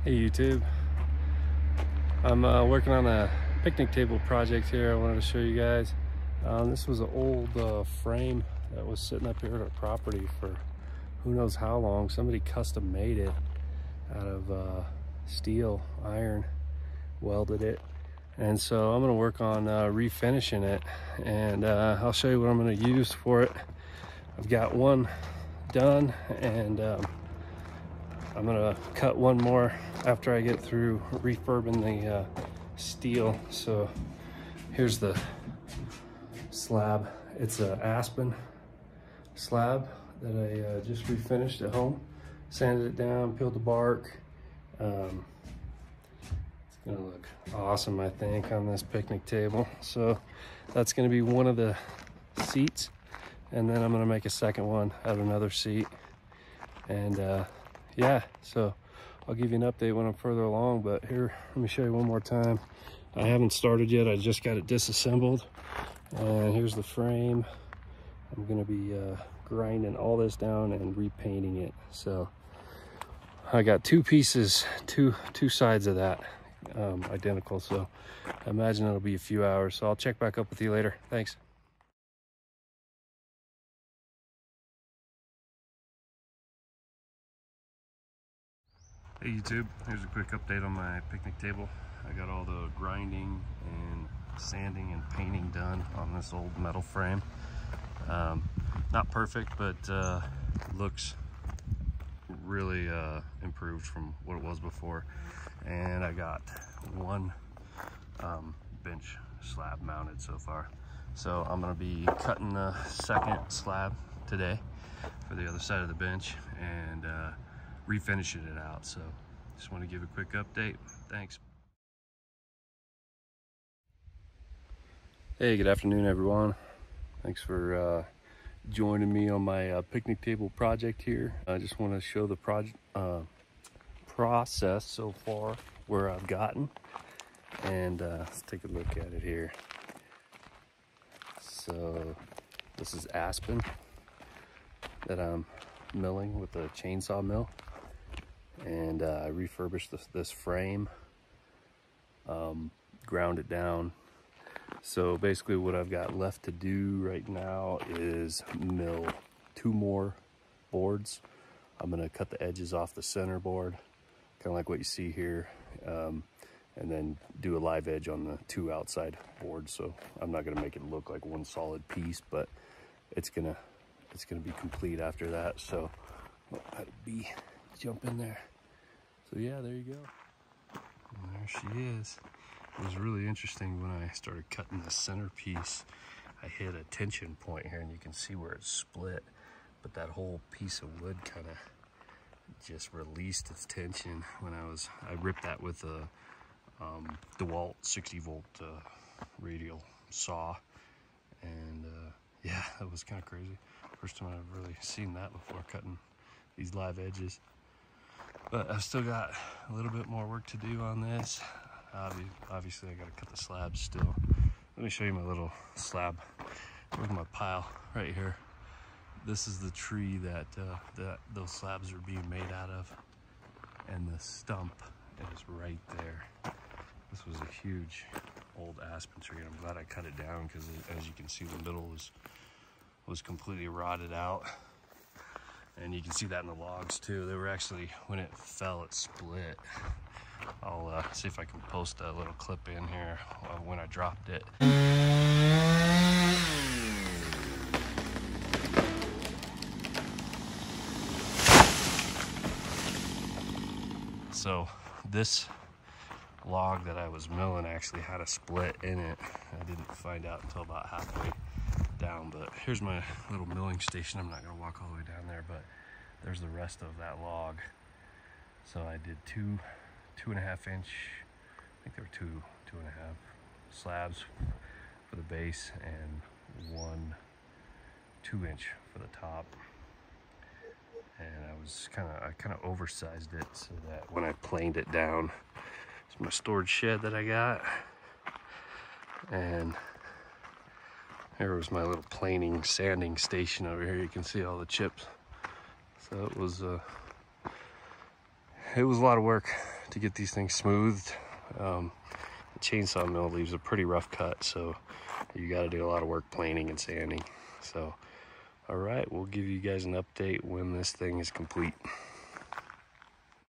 Hey YouTube, I'm working on a picnic table project here. I wanted to show you guys. This was an old frame that was sitting up here at our property for who knows how long. Somebody custom made it out of steel, iron, welded it. And so I'm gonna work on refinishing it, and I'll show you what I'm gonna use for it. I've got one done, and I'm gonna cut one more after I get through refurbing the steel. So here's the slab. It's an aspen slab that I just refinished at home. Sanded it down, peeled the bark. It's gonna look awesome, I think, on this picnic table. So that's gonna be one of the seats, and then I'm gonna make a second one out of another seat. And yeah, so I'll give you an update when I'm further along, but here, let me show you one more time. I haven't started yet, I just got it disassembled. And here's the frame. I'm gonna be grinding all this down and repainting it. So I got two pieces, two sides of that identical. So I imagine it'll be a few hours. So I'll check back up with you later. Thanks. Hey YouTube, here's a quick update on my picnic table. I got all the grinding and sanding and painting done on this old metal frame. Not perfect, but looks really improved from what it was before. And I got one bench slab mounted so far. So I'm gonna be cutting the second slab today for the other side of the bench and refinishing it out. So just want to give a quick update. Thanks. Hey, good afternoon everyone. Thanks for joining me on my picnic table project here. I just want to show the project process so far, where I've gotten, and let's take a look at it here. So this is aspen that I'm milling with a chainsaw mill, and I refurbished this frame, ground it down. So basically what I've got left to do right now is mill two more boards. I'm gonna cut the edges off the center board, kind of like what you see here, and then do a live edge on the two outside boards. So I'm not gonna make it look like one solid piece, but it's gonna be complete after that. So let B jump in there. So yeah, there you go. And there she is. It was really interesting when I started cutting the center piece. I hit a tension point here, and you can see where it's split, but that whole piece of wood kind of just released its tension when I ripped that with a DeWalt 60-volt radial saw. And yeah, that was kind of crazy. First time I've really seen that before, cutting these live edges. But I've still got a little bit more work to do on this. Obviously I gotta cut the slabs still. Let me show you my little slab. Where's my pile? Right here. This is the tree that those slabs are being made out of, and the stump is right there. This was a huge old aspen tree, and I'm glad I cut it down, because as you can see, the middle was completely rotted out. And you can see that in the logs too. They were actually, when it fell, it split. I'll see if I can post a little clip in here when I dropped it. So this log that I was milling actually had a split in it. I didn't find out until about halfway down, but here's my little milling station. I'm not gonna walk all the way down there, but there's the rest of that log. So I did two 2.5 inch, I think there were two 2.5 slabs for the base, and one 2 inch for the top. And I kind of oversized it so that when I planed it down, it's my storage shed that I got. And here was my little planing, sanding station over here. You can see all the chips. So it was a lot of work to get these things smoothed. The chainsaw mill leaves a pretty rough cut, so you got to do a lot of work planing and sanding. So, all right, we'll give you guys an update when this thing is complete.